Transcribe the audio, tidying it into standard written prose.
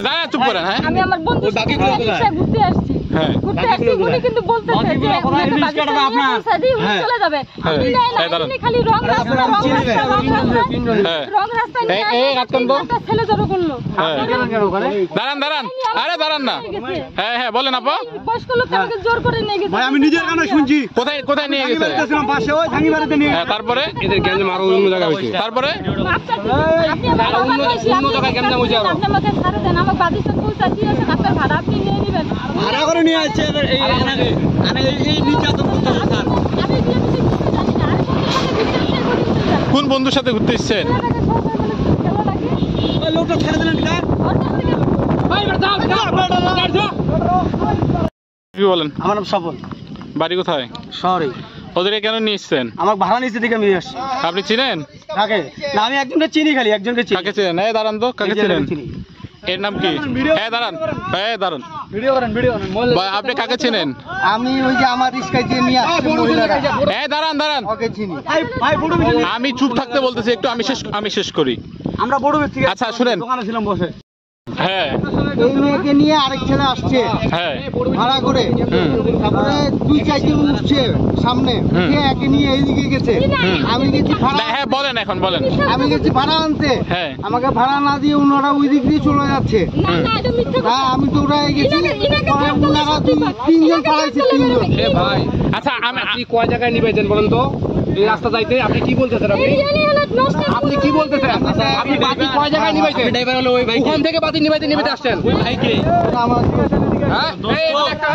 দাঁড়া চুপ করেন। হ্যাঁ আমি আমার বন্ধুর সাথে রিকশায় ঘুরতে আসছি। হ্যাঁ ঘুরতে আসছি উনি কিন্তু বলতেছে যে চলে যাবে। আপনি খালি রং রাস্তা ছেলে জড়ো করলো। দাঁড়ান দাঁড়ান, আরে দাঁড়ান না। হ্যাঁ হ্যাঁ বলেন আপা। বয়স্ক লোক আমাকে জোর করে নিয়ে গেছে। ভাই আমি নিজের কানে শুনছি। কোথায় কোথায় নিয়ে গেছে? পাশে ওই ভাঙি বাড়িতে নিয়ে। হ্যাঁ তারপরে এদের গ্যাঞ্জাম আরো অন্য জায়গায় হইছে। তারপরে আপনি আমাকে ছাড়ে দেন, আমাকে বাদিশে পৌঁছা দিয়েছেন, আপনার ভাড়া আপনি নিয়ে নেবেন। ভাড়া করে নিয়ে আসছে এই নির্যাতন করতে স্যার। আমি বিয়ে কিছু জানি না। আর কোন বন্ধুর সাথে ঘুরতে এসেছেন? ওই লোকটা ছেড়ে দিলেন না। কি বলেন? আমার নাম সফল। বাড়ি কোথায়? সরি। ওদেরকে কেন নিয়ে এসেছেন? আমাকে ভাড়া নিচে দিকে আমি আসছি। আপনি চিনেন কাকে? না আমি একজনকে চিনি, খালি একজনকে চিনি। কাকে চিনেন? এই দাঁড়ান তো, কাকে চিনেন? চিনি। এর নাম কি? হ্যাঁ দাঁড়ান, হ্যাঁ দাঁড়ান। ভিডিও করেন, ভিডিও করেন। ভাই আপনি কাকে চিনেন? আমি ওই যে আমার রিস্কায় দিয়ে নিয়ে আসছি মহিলারা। এই দাঁড়ান দাঁড়ান, ওকে চিনি। ভাই বড় ব্যক্তি। আমি চুপ থাকতে বলতেছি একটু, আমি শেষ করি। আমরা বড় ব্যক্তি। আচ্ছা শুনেন। দোকানে ছিলাম বসে। হ্যাঁ এই মেয়েকে নিয়ে আরেক ছেলে আসছে হ্যাঁ ভাড়া করে। তারপরে 2-4 জন উঠছে সামনে, উঠে একে নিয়ে এইদিকে গেছে। আমি গেছি ভাড়া। হ্যাঁ বলেন, এখন বলেন। আমি গেছি ভাড়া আনতে। হ্যাঁ আমাকে ভাড়া না দিয়ে ওনারা ওই দিক দিয়ে চলে যাচ্ছে। হ্যাঁ আমি দৌড়ায় গেছি। ওনারা 3জন পালাইছে, 3জন। ভাই আচ্ছা আপনি কয় জায়গায় নিবেছেন বলেন তো? এই রাস্তা যাইতে আপনি কি বলতেছেন? আপনি কি বলতেছেন? আপনি বাতি কয় জায়গায় নিবেছেন? ড্রাইভার হলো ওই ভাই। ওখান থেকে বাতি নিবাইতে আসছেন। ভাই কে? আমার হ্যাঁ এই একটা